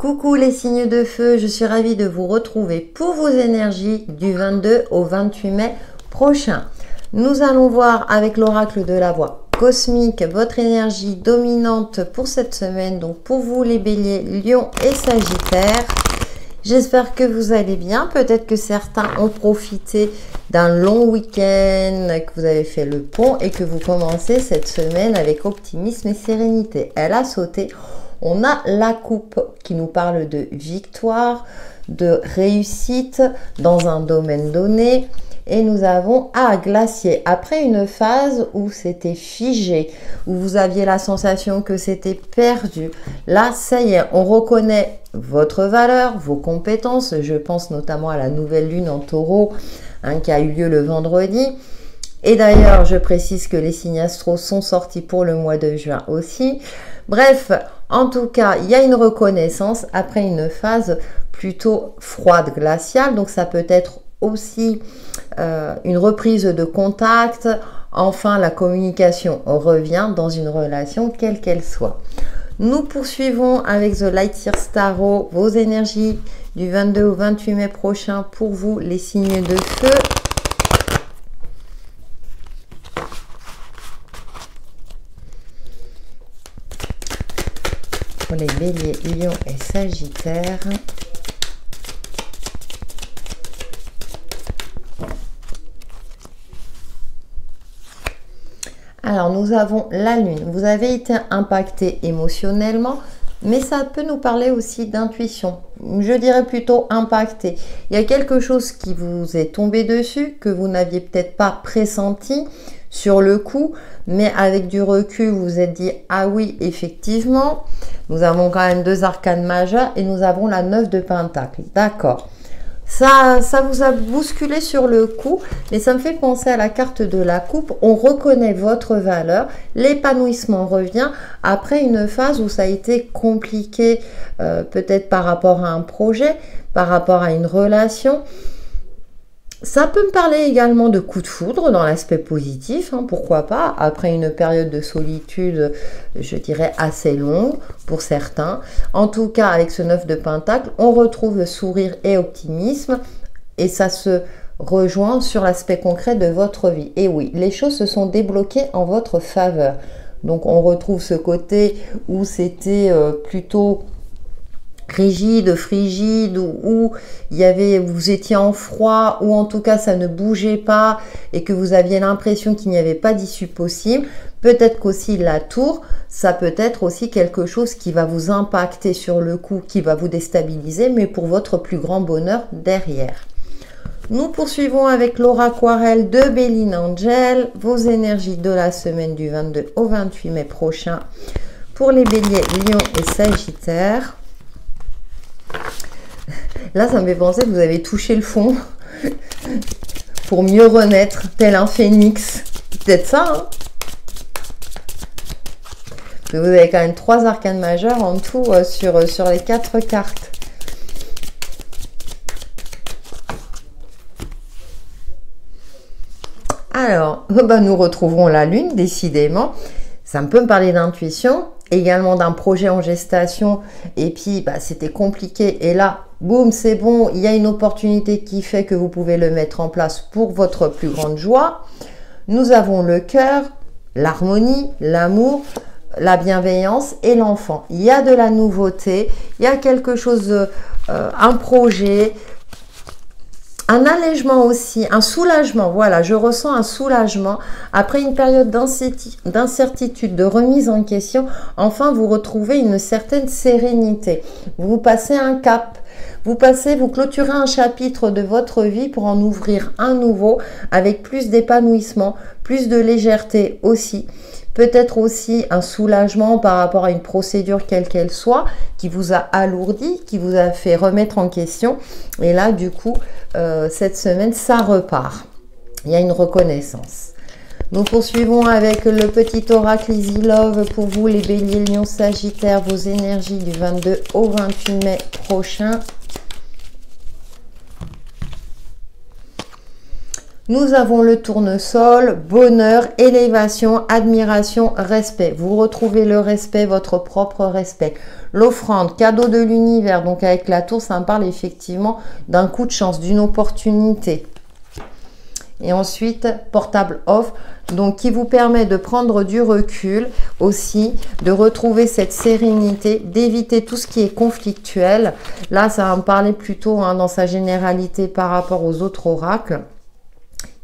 Coucou les signes de feu, je suis ravie de vous retrouver pour vos énergies du 22 au 28 mai prochain. Nous allons voir avec l'oracle de la voix cosmique votre énergie dominante pour cette semaine. Donc pour vous les béliers, lions et sagittaires. J'espère que vous allez bien. Peut-être que certains ont profité d'un long week-end, que vous avez fait le pont et que vous commencez cette semaine avec optimisme et sérénité. Elle a sauté. On a la coupe qui nous parle de victoire, de réussite dans un domaine donné. Et nous avons glacier. Après une phase où c'était figé, où vous aviez la sensation que c'était perdu. Là, ça y est, on reconnaît votre valeur, vos compétences. Je pense notamment à la nouvelle lune en taureau qui a eu lieu le vendredi. Et d'ailleurs, je précise que les signes astro sont sortis pour le mois de juin aussi. Bref, en tout cas, il y a une reconnaissance après une phase plutôt froide, glaciale. Donc, ça peut être aussi une reprise de contact. Enfin, la communication revient dans une relation, quelle qu'elle soit. Nous poursuivons avec The Light Year Tarot, vos énergies du 22 au 28 mai prochain pour vous, les signes de feu. Pour les béliers, lions et sagittaires. Alors, nous avons la lune. Vous avez été impacté émotionnellement, mais ça peut nous parler aussi d'intuition. Je dirais plutôt impacté. Il y a quelque chose qui vous est tombé dessus, que vous n'aviez peut-être pas pressenti sur le coup, mais avec du recul, vous vous êtes dit, ah oui, effectivement, nous avons quand même deux arcanes majeures et nous avons la 9 de Pentacle. D'accord. Ça vous a bousculé sur le coup, mais ça me fait penser à la carte de la coupe. On reconnaît votre valeur, l'épanouissement revient après une phase où ça a été compliqué, peut-être par rapport à un projet, par rapport à une relation. Ça peut me parler également de coup de foudre dans l'aspect positif, pourquoi pas, après une période de solitude, je dirais assez longue pour certains. En tout cas, avec ce 9 de Pentacle, on retrouve le sourire et optimisme et ça se rejoint sur l'aspect concret de votre vie. Et oui, les choses se sont débloquées en votre faveur. Donc, on retrouve ce côté où c'était plutôt rigide, frigide, où vous étiez en froid, ou en tout cas ça ne bougeait pas et que vous aviez l'impression qu'il n'y avait pas d'issue possible. Peut-être qu'aussi la tour, ça peut être aussi quelque chose qui va vous impacter sur le coup, qui va vous déstabiliser, mais pour votre plus grand bonheur derrière. Nous poursuivons avec l'oracle de Béline Angel, vos énergies de la semaine du 22 au 28 mai prochain pour les béliers, lions et sagittaires. Là, ça me fait penser que vous avez touché le fond pour mieux renaître, tel un phénix. Peut-être ça, Vous avez quand même 3 arcanes majeures en tout sur les 4 cartes. Alors, nous retrouvons la lune, décidément. Ça peut me parler d'intuition, également d'un projet en gestation, et puis c'était compliqué, et là, boum, c'est bon, il y a une opportunité qui fait que vous pouvez le mettre en place pour votre plus grande joie. Nous avons le cœur, l'harmonie, l'amour, la bienveillance et l'enfant. Il y a de la nouveauté, il y a quelque chose, un projet, un allègement aussi, un soulagement. Voilà, je ressens un soulagement. Vous une période d'incertitude, de remise en question, enfin vous retrouvez une certaine sérénité. Vous passez un cap. Vous clôturez un chapitre de votre vie pour en ouvrir un nouveau avec plus d'épanouissement, plus de légèreté aussi. Peut-être aussi un soulagement par rapport à une procédure quelle qu'elle soit qui vous a alourdi, qui vous a fait remettre en question. Et là, du coup, cette semaine, ça repart. Il y a une reconnaissance. Nous poursuivons avec le petit oracle Easy Love pour vous, les béliers, lions, sagittaires, vos énergies du 22 au 28 mai prochain. Nous avons le tournesol, bonheur, élévation, admiration, respect. Vous retrouvez le respect, votre propre respect. L'offrande, cadeau de l'univers. Donc avec la tour, ça me parle effectivement d'un coup de chance, d'une opportunité. Et ensuite, portable off, donc qui vous permet de prendre du recul aussi, de retrouver cette sérénité, d'éviter tout ce qui est conflictuel. Là, ça va me parler plutôt dans sa généralité par rapport aux autres oracles.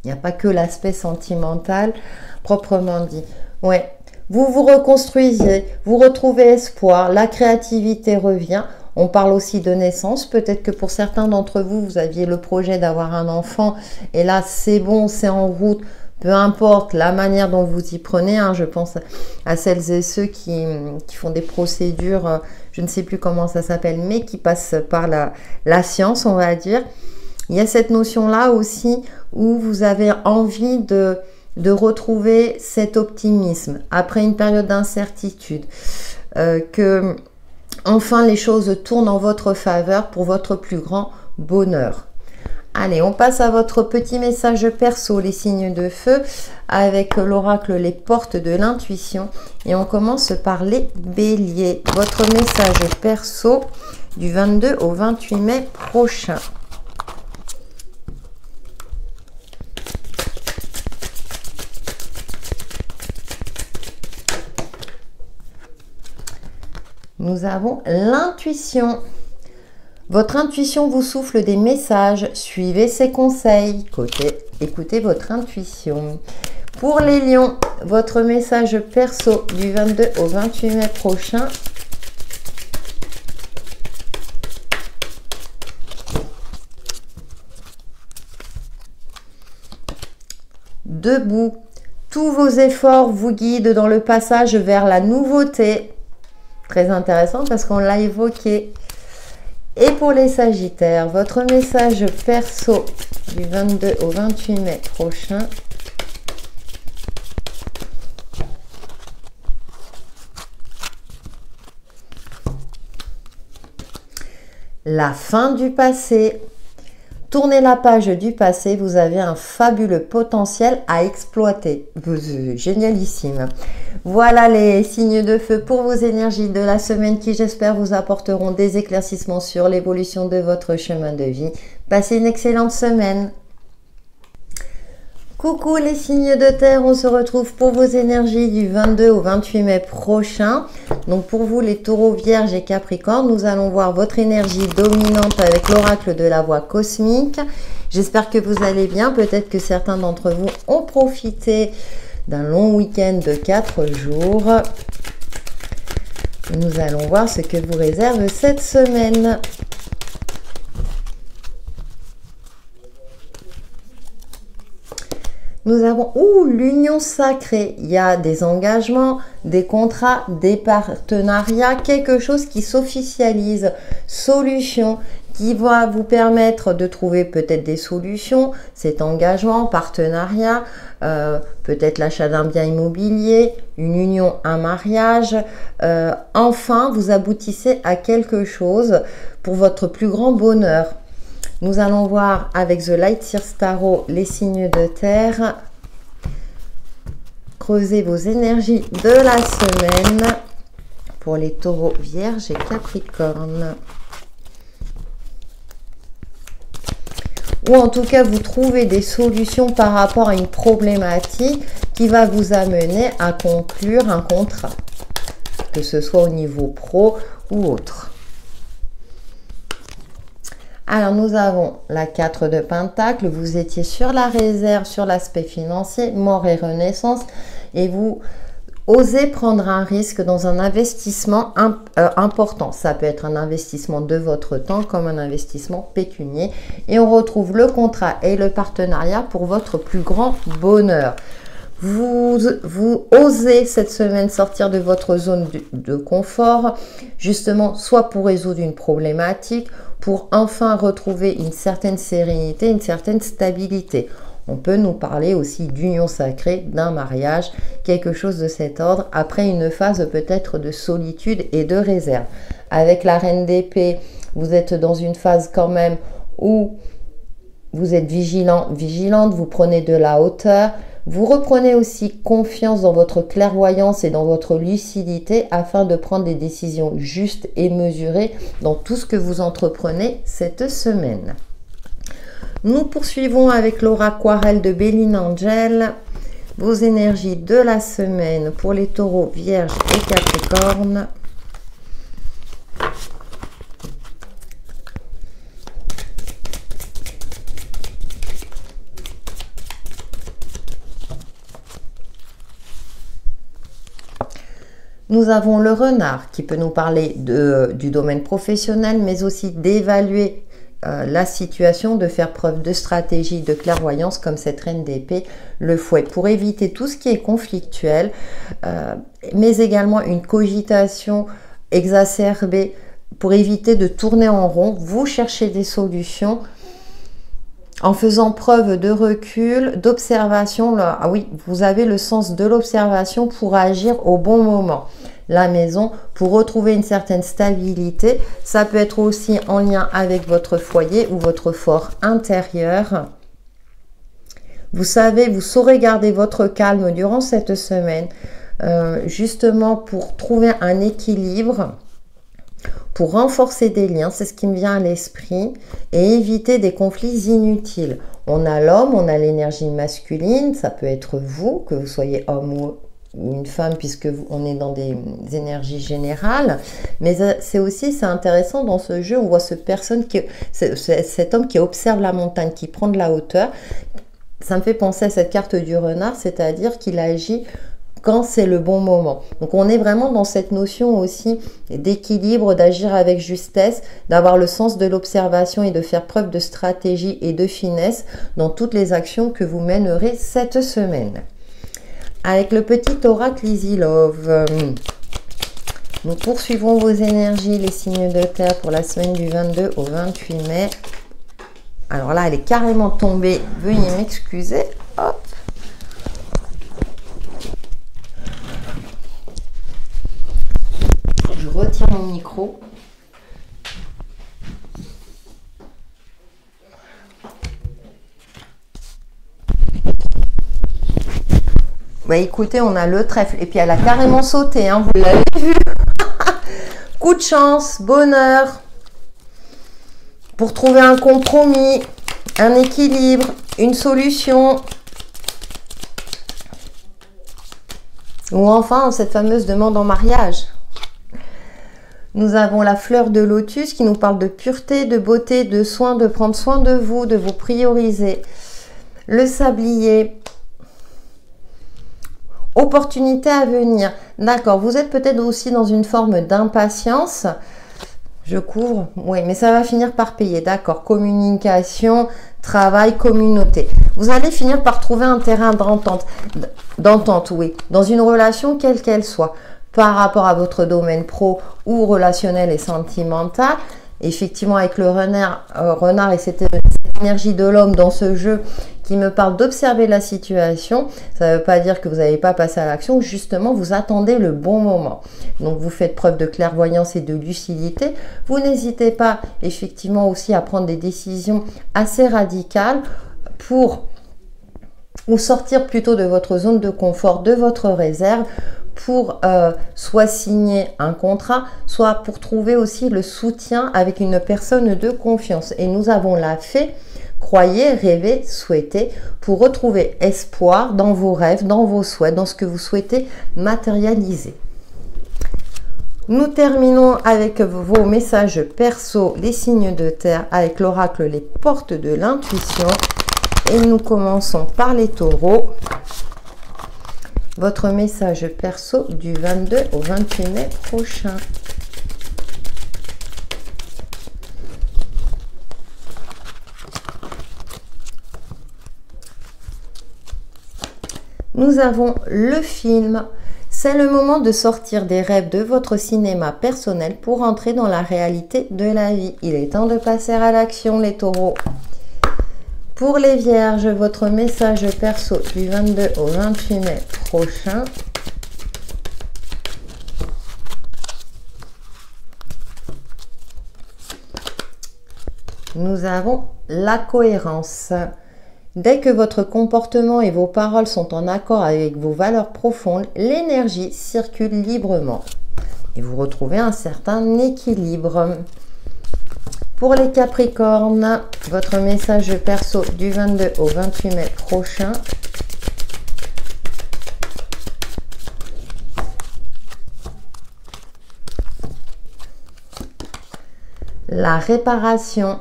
Il n'y a pas que l'aspect sentimental, proprement dit. Ouais, vous vous reconstruisez, vous retrouvez espoir, la créativité revient. On parle aussi de naissance. Peut-être que pour certains d'entre vous, vous aviez le projet d'avoir un enfant. Et là, c'est bon, c'est en route. Peu importe la manière dont vous y prenez. Je pense à celles et ceux qui font des procédures, je ne sais plus comment ça s'appelle, mais qui passent par la science, on va dire. Il y a cette notion-là aussi où vous avez envie de retrouver cet optimisme après une période d'incertitude. Que enfin, les choses tournent en votre faveur pour votre plus grand bonheur. Allez, on passe à votre petit message perso, les signes de feu, avec l'oracle Les Portes de l'Intuition. Et on commence par les béliers. Votre message perso du 22 au 28 mai prochain. Nous avons l'intuition. Votre intuition vous souffle des messages. Suivez ses conseils. Écoutez votre intuition. Pour les lions, votre message perso du 22 au 28 mai prochain. Debout. Tous vos efforts vous guident dans le passage vers la nouveauté. Très intéressant parce qu'on l'a évoqué. Et pour les sagittaires, votre message perso du 22 au 28 mai prochain. La fin du passé. Tournez la page du passé, vous avez un fabuleux potentiel à exploiter. Génialissime. Voilà les signes de feu pour vos énergies de la semaine qui, j'espère, vous apporteront des éclaircissements sur l'évolution de votre chemin de vie. Passez une excellente semaine. Coucou les signes de terre, on se retrouve pour vos énergies du 22 au 28 mai prochain. Donc pour vous les taureaux, vierges et capricornes, nous allons voir votre énergie dominante avec l'oracle de la voix cosmique. J'espère que vous allez bien, peut-être que certains d'entre vous ont profité d'un long week-end de 4 jours. Nous allons voir ce que vous réserve cette semaine. Nous avons l'union sacrée. Il y a des engagements, des contrats, des partenariats, quelque chose qui s'officialise, solution qui va vous permettre de trouver peut-être des solutions, cet engagement, partenariat, peut-être l'achat d'un bien immobilier, une union, un mariage. Enfin, vous aboutissez à quelque chose pour votre plus grand bonheur. Nous allons voir avec The Light Seers Tarot les signes de terre. Creusez vos énergies de la semaine pour les taureaux, vierges et capricornes. Ou en tout cas, vous trouvez des solutions par rapport à une problématique qui va vous amener à conclure un contrat, que ce soit au niveau pro ou autre. Alors, nous avons la 4 de Pentacle. Vous étiez sur la réserve, sur l'aspect financier, mort et renaissance. Et vous osez prendre un risque dans un investissement important. Ça peut être un investissement de votre temps comme un investissement pécunier. Et on retrouve le contrat et le partenariat pour votre plus grand bonheur. Vous osez cette semaine sortir de votre zone de confort, justement, soit pour résoudre une problématique, pour enfin retrouver une certaine sérénité, une certaine stabilité. On peut nous parler aussi d'union sacrée, d'un mariage, quelque chose de cet ordre, après une phase peut-être de solitude et de réserve. Avec la reine d'épée, vous êtes dans une phase quand même où vous êtes vigilant, vigilante, vous prenez de la hauteur, Vous reprenez aussi confiance dans votre clairvoyance et dans votre lucidité afin de prendre des décisions justes et mesurées dans tout ce que vous entreprenez cette semaine. Nous poursuivons avec l'aura aquarelle de Béline Angel. Vos énergies de la semaine pour les taureaux, vierges et capricornes. Nous avons le renard qui peut nous parler du domaine professionnel, mais aussi d'évaluer la situation, de faire preuve de stratégie, de clairvoyance, comme cette reine d'épée, le fouet, pour éviter tout ce qui est conflictuel, mais également une cogitation exacerbée, pour éviter de tourner en rond. Vous cherchez des solutions en faisant preuve de recul, d'observation. Ah oui, vous avez le sens de l'observation pour agir au bon moment. La maison, pour retrouver une certaine stabilité. Ça peut être aussi en lien avec votre foyer ou votre fort intérieur. Vous savez, vous saurez garder votre calme durant cette semaine, justement pour trouver un équilibre, pour renforcer des liens, c'est ce qui me vient à l'esprit, et éviter des conflits inutiles. On a l'homme, on a l'énergie masculine, ça peut être vous, que vous soyez homme ou une femme, puisque on est dans des énergies générales, mais c'est intéressant dans ce jeu, on voit cet homme qui observe la montagne, qui prend de la hauteur. Ça me fait penser à cette carte du renard, c'est-à-dire qu'il agit quand c'est le bon moment. Donc on est vraiment dans cette notion aussi d'équilibre, d'agir avec justesse, d'avoir le sens de l'observation et de faire preuve de stratégie et de finesse dans toutes les actions que vous mènerez cette semaine. Avec le petit oracle Easy Love, nous poursuivons vos énergies, les signes de terre pour la semaine du 22 au 28 mai. Alors là, elle est carrément tombée, veuillez m'excuser. Hop. Je retire mon micro. Bah écoutez, on a le trèfle. Et puis elle a carrément sauté, hein, vous l'avez vu. Coup de chance, bonheur. Pour trouver un compromis, un équilibre, une solution. Ou enfin, cette fameuse demande en mariage. Nous avons la fleur de lotus qui nous parle de pureté, de beauté, de soin, de prendre soin de vous prioriser. Le sablier. Opportunité à venir. D'accord, vous êtes peut-être aussi dans une forme d'impatience. Je couvre, oui, mais ça va finir par payer. D'accord, communication, travail, communauté. Vous allez finir par trouver un terrain d'entente, oui, dans une relation quelle qu'elle soit, par rapport à votre domaine pro ou relationnel et sentimental. Effectivement, avec le renard et cette énergie de l'homme dans ce jeu qui me parle d'observer la situation, ça ne veut pas dire que vous n'avez pas passé à l'action, justement vous attendez le bon moment. Donc vous faites preuve de clairvoyance et de lucidité. Vous n'hésitez pas effectivement aussi à prendre des décisions assez radicales pour ou sortir plutôt de votre zone de confort, de votre réserve, pour soit signer un contrat, soit pour trouver aussi le soutien avec une personne de confiance. Et nous avons la fée, croyez, rêvez, souhaitez, pour retrouver espoir dans vos rêves, dans vos souhaits, dans ce que vous souhaitez matérialiser. Nous terminons avec vos messages perso, les signes de terre, avec l'oracle les portes de l'intuition. Et nous commençons par les taureaux. Votre message perso du 22 au 28 mai prochain. Nous avons le film. C'est le moment de sortir des rêves de votre cinéma personnel pour entrer dans la réalité de la vie. Il est temps de passer à l'action, les taureaux. Pour les vierges, votre message perso du 22 au 28 mai prochain. Nous avons la cohérence. Dès que votre comportement et vos paroles sont en accord avec vos valeurs profondes, l'énergie circule librement et vous retrouvez un certain équilibre. Pour les Capricornes, votre message perso du 22 au 28 mai prochain. La réparation.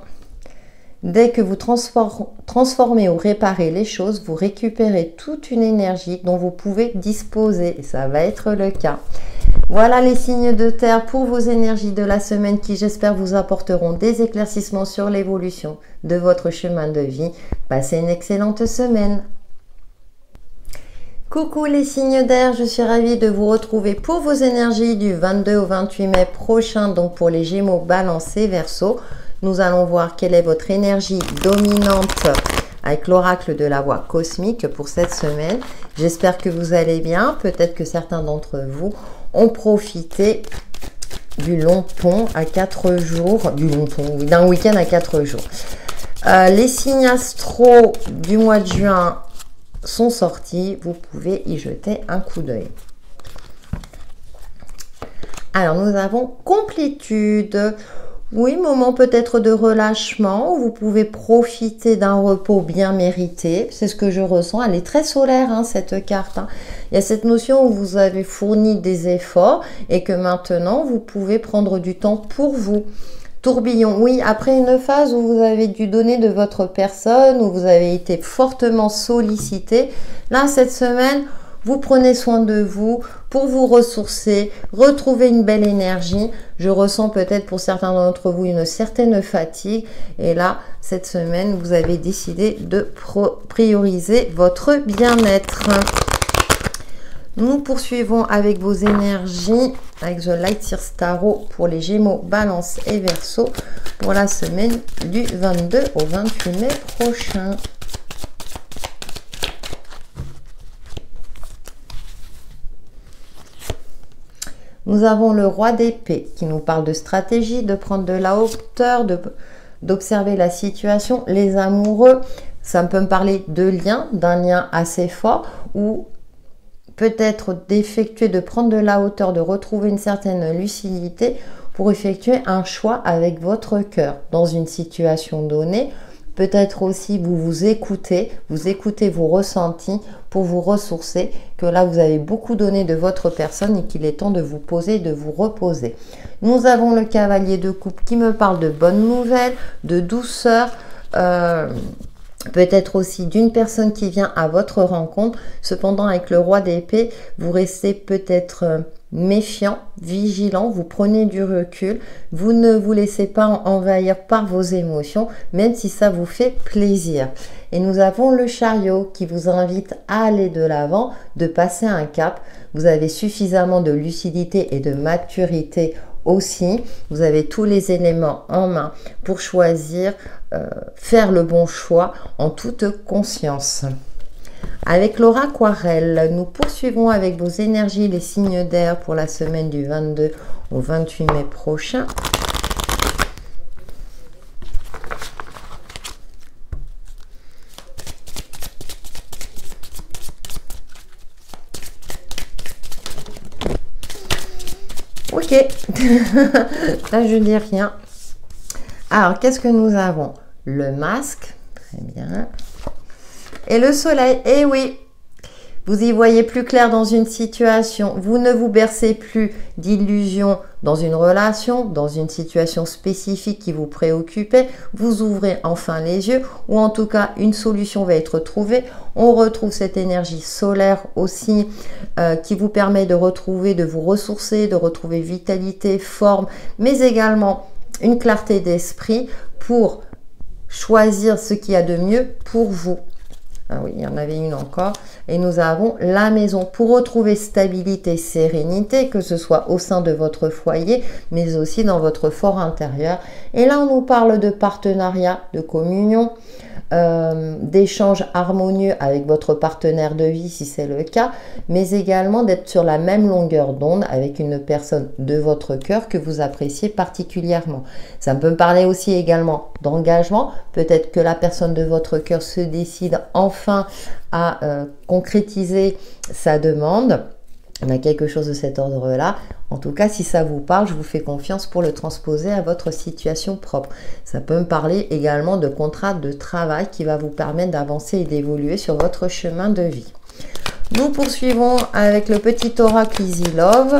Dès que vous transformez ou réparez les choses, vous récupérez toute une énergie dont vous pouvez disposer. Et ça va être le cas. Voilà les signes de terre pour vos énergies de la semaine qui, j'espère, vous apporteront des éclaircissements sur l'évolution de votre chemin de vie. Passez une excellente semaine. Coucou les signes d'air, je suis ravie de vous retrouver pour vos énergies du 22 au 28 mai prochain, donc pour les Gémeaux, Balance et Verseau. Nous allons voir quelle est votre énergie dominante avec l'oracle de la voix cosmique pour cette semaine. J'espère que vous allez bien. Peut-être que certains d'entre vous ont profité du long pont à 4 jours, d'un week-end à 4 jours. Les signes astro du mois de juin sont sortis. Vous pouvez y jeter un coup d'œil. Alors, nous avons complétude. Oui, moment peut-être de relâchement où vous pouvez profiter d'un repos bien mérité. C'est ce que je ressens. Elle est très solaire, hein, cette carte. Hein. Il y a cette notion où vous avez fourni des efforts et que maintenant, vous pouvez prendre du temps pour vous. Tourbillon, oui, après une phase où vous avez dû donner de votre personne, où vous avez été fortement sollicité, là, cette semaine, vous prenez soin de vous pour vous ressourcer, retrouver une belle énergie. Je ressens peut-être pour certains d'entre vous une certaine fatigue. Et là, cette semaine, vous avez décidé de prioriser votre bien-être. Nous poursuivons avec vos énergies, avec The Light Seer Tarot pour les Gémeaux, Balance et Verseau pour la semaine du 22 au 28 mai prochain. Nous avons le roi d'épée qui nous parle de stratégie, de prendre de la hauteur, d'observer la situation. Les amoureux, ça peut me parler de lien, d'un lien assez fort ou peut-être d'effectuer, de prendre de la hauteur, de retrouver une certaine lucidité pour effectuer un choix avec votre cœur dans une situation donnée. Peut-être aussi vous écoutez vos ressentis pour vous ressourcer, que là vous avez beaucoup donné de votre personne et qu'il est temps de vous poser, de vous reposer. Nous avons le cavalier de coupe qui me parle de bonnes nouvelles, de douceur, peut-être aussi d'une personne qui vient à votre rencontre. Cependant, avec le roi d'épée, vous restez peut-être méfiant, vigilant, vous prenez du recul, vous ne vous laissez pas envahir par vos émotions, même si ça vous fait plaisir. Et nous avons le chariot qui vous invite à aller de l'avant, de passer un cap. Vous avez suffisamment de lucidité et de maturité aussi. Vous avez tous les éléments en main pour choisir, faire le bon choix en toute conscience. Avec Laura Aquarelle, nous poursuivons avec vos énergies, les signes d'air pour la semaine du 22 au 28 mai prochain. Ok, là je dis rien. Alors, qu'est-ce que nous avons? Le masque, très bien. Et le soleil, eh oui, vous y voyez plus clair dans une situation. Vous ne vous bercez plus d'illusions dans une relation, dans une situation spécifique qui vous préoccupait. Vous ouvrez enfin les yeux, ou en tout cas, une solution va être trouvée. On retrouve cette énergie solaire aussi qui vous permet de retrouver, de vous ressourcer, de retrouver vitalité, forme, mais également une clarté d'esprit pour choisir ce qu'il y a de mieux pour vous. Ah oui, il y en avait une encore. Et nous avons la maison pour retrouver stabilité, sérénité, que ce soit au sein de votre foyer, mais aussi dans votre fort intérieur. Et là, on nous parle de partenariat, de communion, d'échanges harmonieux avec votre partenaire de vie si c'est le cas, mais également d'être sur la même longueur d'onde avec une personne de votre cœur que vous appréciez particulièrement. Ça peut me parler aussi également d'engagement. Peut-être que la personne de votre cœur se décide enfin à concrétiser sa demande. On a quelque chose de cet ordre-là. En tout cas, si ça vous parle, je vous fais confiance pour le transposer à votre situation propre. Ça peut me parler également de contrat de travail qui va vous permettre d'avancer et d'évoluer sur votre chemin de vie. Nous poursuivons avec le petit oracle Easy Love.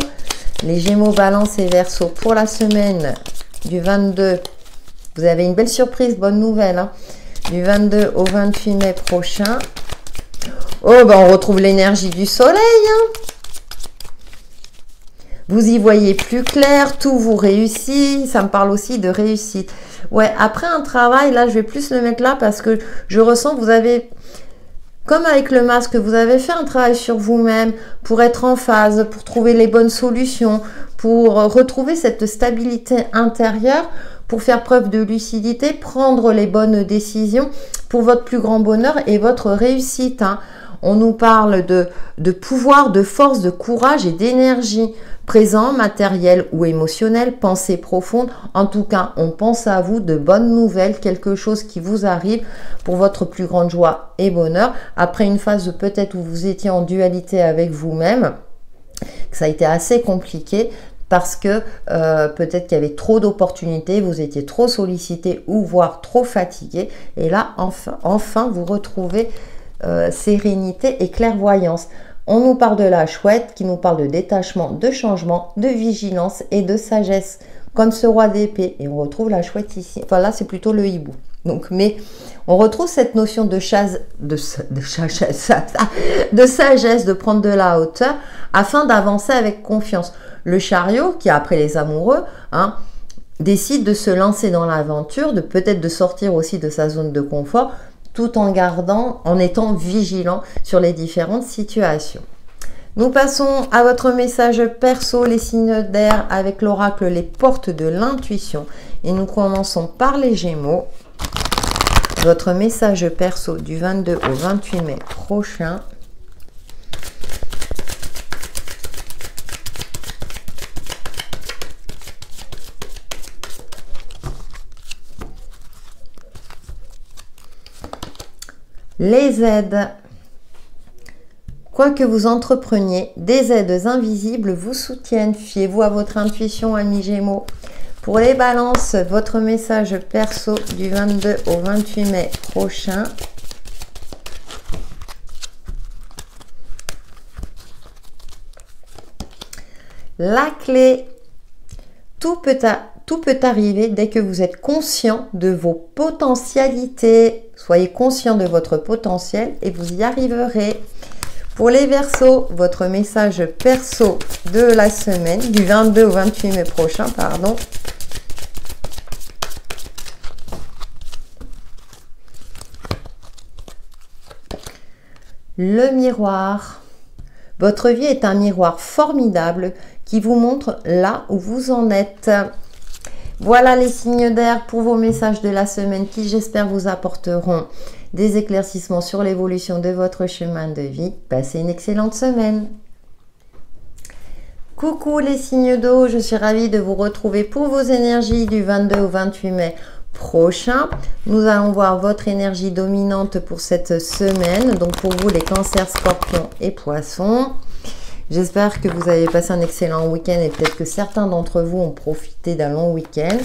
Les Gémeaux, Balance et Verseau pour la semaine du 22. Vous avez une belle surprise, bonne nouvelle. Hein, du 22 au 28 mai prochain. Oh, ben on retrouve l'énergie du soleil. Hein. Vous y voyez plus clair, tout vous réussit. Ça me parle aussi de réussite. Ouais, après un travail, là, je vais plus le mettre là parce que je ressens que vous avez, comme avec le masque, vous avez fait un travail sur vous-même pour être en phase, pour trouver les bonnes solutions, pour retrouver cette stabilité intérieure, pour faire preuve de lucidité, prendre les bonnes décisions pour votre plus grand bonheur et votre réussite. Hein. On nous parle de pouvoir, de force, de courage et d'énergie. Présent, matériel ou émotionnel, pensée profonde. En tout cas, on pense à vous, de bonnes nouvelles, quelque chose qui vous arrive pour votre plus grande joie et bonheur. Après une phase peut-être où vous étiez en dualité avec vous-même, ça a été assez compliqué parce que peut-être qu'il y avait trop d'opportunités, vous étiez trop sollicité ou voire trop fatigué. Et là, enfin vous retrouvez sérénité et clairvoyance. On nous parle de la chouette qui nous parle de détachement, de changement, de vigilance et de sagesse, comme ce roi d'épée. Et on retrouve la chouette ici. Enfin là, c'est plutôt le hibou. Donc, mais on retrouve cette notion de sagesse, de prendre de la hauteur afin d'avancer avec confiance. Le chariot, qui après les amoureux, hein, décide de se lancer dans l'aventure, de peut-être de sortir aussi de sa zone de confort, tout en étant vigilant sur les différentes situations. Nous passons à votre message perso, les signes d'air, avec l'oracle Les Portes de l'Intuition. Et nous commençons par les Gémeaux. Votre message perso du 22 au 28 mai prochain. Les aides. Quoi que vous entrepreniez, des aides invisibles vous soutiennent. Fiez-vous à votre intuition, amis Gémeaux. Pour les balances, votre message perso du 22 au 28 mai prochain. La clé. Tout peut arriver dès que vous êtes conscient de vos potentialités. Soyez conscient de votre potentiel et vous y arriverez. Pour les Verseaux, votre message perso de la semaine, du 22 au 28 mai prochain, pardon. Le miroir. Votre vie est un miroir formidable qui vous montre là où vous en êtes. Voilà les signes d'air pour vos messages de la semaine qui, j'espère, vous apporteront des éclaircissements sur l'évolution de votre chemin de vie. Passez une excellente semaine. Coucou les signes d'eau, je suis ravie de vous retrouver pour vos énergies du 22 au 28 mai prochain. Nous allons voir votre énergie dominante pour cette semaine. Donc pour vous les cancers, scorpions et poissons. J'espère que vous avez passé un excellent week-end et peut-être que certains d'entre vous ont profité d'un long week-end.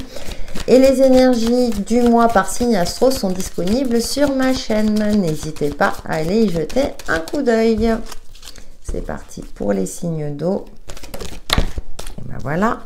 Et les énergies du mois par signe astro sont disponibles sur ma chaîne. N'hésitez pas à aller y jeter un coup d'œil. C'est parti pour les signes d'eau. Et ben voilà.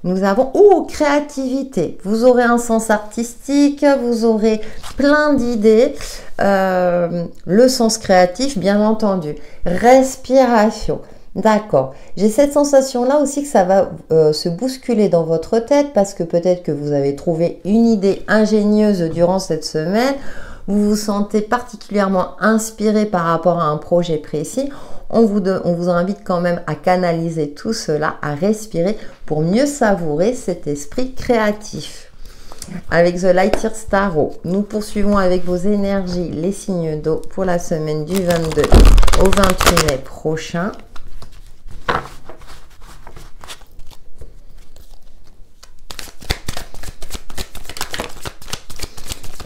Nous avons, créativité. Vous aurez un sens artistique, vous aurez plein d'idées. Le sens créatif, bien entendu. Respiration. D'accord. J'ai cette sensation-là aussi que ça va se bousculer dans votre tête parce que peut-être que vous avez trouvé une idée ingénieuse durant cette semaine. Vous vous sentez particulièrement inspiré par rapport à un projet précis. On vous invite quand même à canaliser tout cela, à respirer pour mieux savourer cet esprit créatif. avec The Lightyear Tarot. Nous poursuivons avec vos énergies, les signes d'eau pour la semaine du 22 au 28 mai prochain.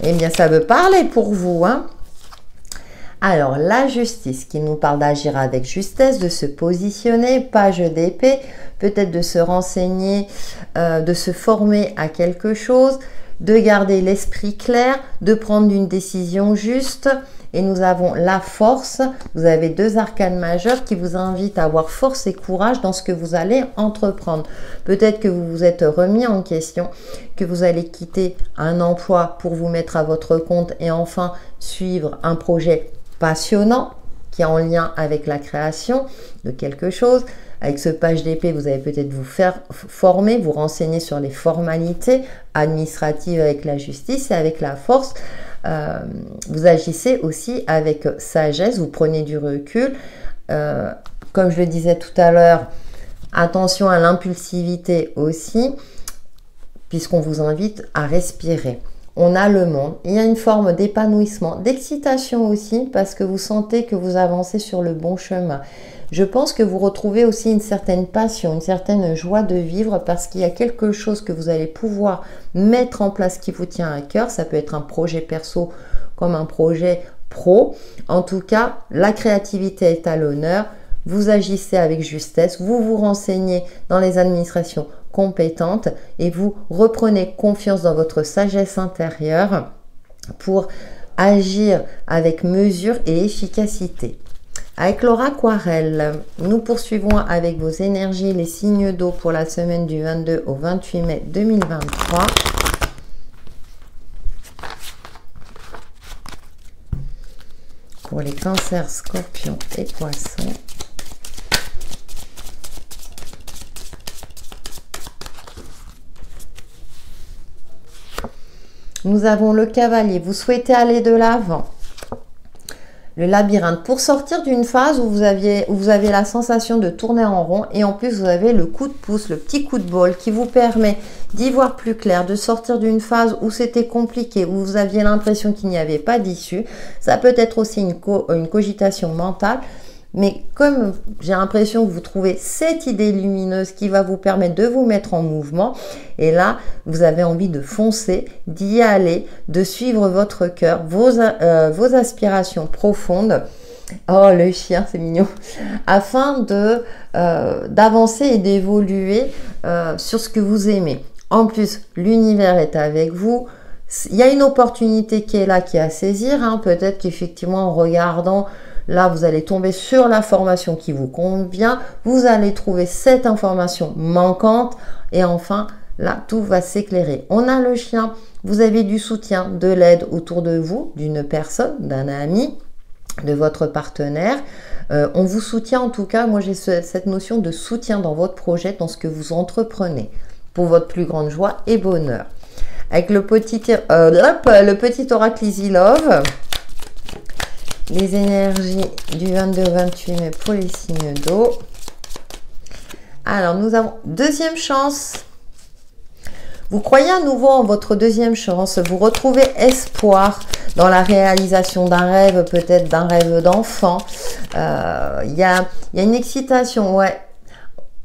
Eh bien, ça veut parler pour vous, hein. Alors, la justice qui nous parle d'agir avec justesse, de se positionner, page d'épée, peut-être de se renseigner, de se former à quelque chose, de garder l'esprit clair, de prendre une décision juste. Et nous avons la force. Vous avez deux arcanes majeures qui vous invitent à avoir force et courage dans ce que vous allez entreprendre. Peut-être que vous vous êtes remis en question, que vous allez quitter un emploi pour vous mettre à votre compte et enfin suivre un projet passionnant qui est en lien avec la création de quelque chose. Avec ce page d'épée, vous allez peut-être vous faire former, vous renseigner sur les formalités administratives avec la justice et avec la force. Vous agissez aussi avec sagesse, vous prenez du recul. Comme je le disais tout à l'heure, attention à l'impulsivité aussi, puisqu'on vous invite à respirer. On a le monde, il y a une forme d'épanouissement, d'excitation aussi, parce que vous sentez que vous avancez sur le bon chemin. Je pense que vous retrouvez aussi une certaine passion, une certaine joie de vivre, parce qu'il y a quelque chose que vous allez pouvoir mettre en place qui vous tient à cœur. Ça peut être un projet perso comme un projet pro. En tout cas, la créativité est à l'honneur. Vous agissez avec justesse, vous vous renseignez dans les administrations compétentes et vous reprenez confiance dans votre sagesse intérieure pour agir avec mesure et efficacité. Avec Laura Aquarelle, nous poursuivons avec vos énergies, les signes d'eau pour la semaine du 22 au 28 mai 2023. Pour les cancers, scorpions et poissons. Nous avons le cavalier. Vous souhaitez aller de l'avant. Le labyrinthe. Pour sortir d'une phase où vous avez la sensation de tourner en rond et en plus vous avez le coup de pouce, le petit coup de bol qui vous permet d'y voir plus clair, de sortir d'une phase où c'était compliqué, où vous aviez l'impression qu'il n'y avait pas d'issue. Ça peut être aussi une cogitation mentale. Mais comme j'ai l'impression que vous trouvez cette idée lumineuse qui va vous permettre de vous mettre en mouvement, et là, vous avez envie de foncer, d'y aller, de suivre votre cœur, vos aspirations profondes. Oh, le chien, c'est mignon. Afin d'avancer et d'évoluer sur ce que vous aimez. En plus, l'univers est avec vous. Il y a une opportunité qui est là, qui est à saisir. Hein. Peut-être qu'effectivement, en regardant... Là, vous allez tomber sur la formation qui vous convient. Vous allez trouver cette information manquante. Et enfin, là, tout va s'éclairer. On a le chien. Vous avez du soutien, de l'aide autour de vous, d'une personne, d'un ami, de votre partenaire. On vous soutient en tout cas. Moi, j'ai cette notion de soutien dans votre projet, dans ce que vous entreprenez, pour votre plus grande joie et bonheur. Avec le petit oracle Easy Love. Les énergies du 22 au 28 mai pour les signes d'eau. Alors, nous avons deuxième chance. Vous croyez à nouveau en votre deuxième chance. Vous retrouvez espoir dans la réalisation d'un rêve, peut-être d'un rêve d'enfant. Il y a une excitation, ouais.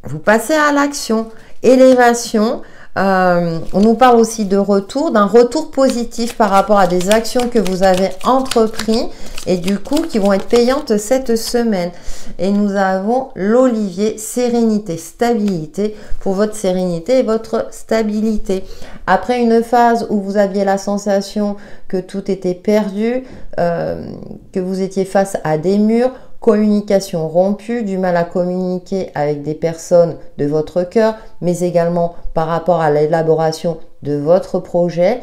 Vous passez à l'action, élévation. On nous parle aussi de retour, d'un retour positif par rapport à des actions que vous avez entreprises et du coup qui vont être payantes cette semaine. Et nous avons l'olivier, sérénité, stabilité, pour votre sérénité et votre stabilité. Après une phase où vous aviez la sensation que tout était perdu, que vous étiez face à des murs, communication rompue, du mal à communiquer avec des personnes de votre cœur, mais également par rapport à l'élaboration de votre projet.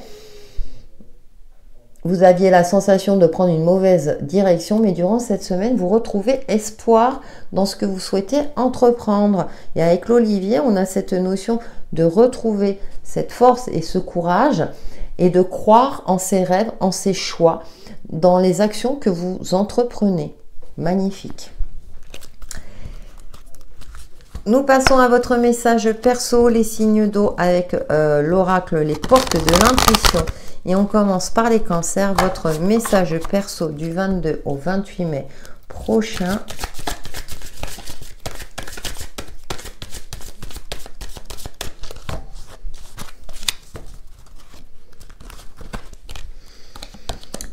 Vous aviez la sensation de prendre une mauvaise direction, mais durant cette semaine, vous retrouvez espoir dans ce que vous souhaitez entreprendre. Et avec l'olivier, on a cette notion de retrouver cette force et ce courage et de croire en ses rêves, en ses choix, dans les actions que vous entreprenez. Magnifique. Nous passons à votre message perso, les signes d'eau avec l'oracle, les portes de l'intuition. Et on commence par les cancers, votre message perso du 22 au 28 mai prochain.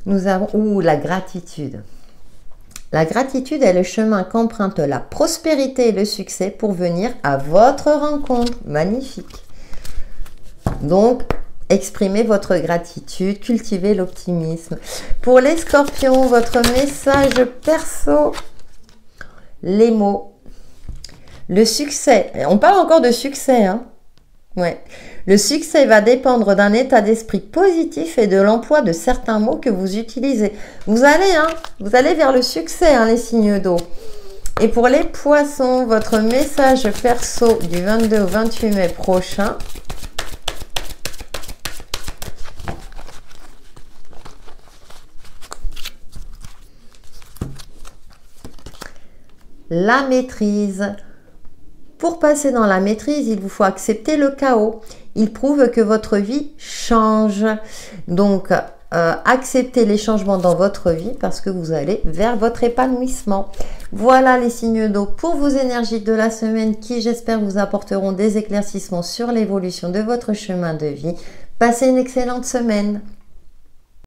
Nous avons la gratitude. La gratitude est le chemin qu'emprunte la prospérité et le succès pour venir à votre rencontre. Magnifique. Donc, exprimez votre gratitude, cultivez l'optimisme. Pour les scorpions, votre message perso, les mots. Le succès, on parle encore de succès, hein? Ouais. Le succès va dépendre d'un état d'esprit positif et de l'emploi de certains mots que vous utilisez. Vous allez vers le succès, hein, les signes d'eau. Et pour les poissons, votre message perso du 22 au 28 mai prochain. La maîtrise. Pour passer dans la maîtrise, il vous faut accepter le chaos. Il prouve que votre vie change. Donc, acceptez les changements dans votre vie parce que vous allez vers votre épanouissement. Voilà les signes d'eau pour vos énergies de la semaine qui, j'espère, vous apporteront des éclaircissements sur l'évolution de votre chemin de vie. Passez une excellente semaine.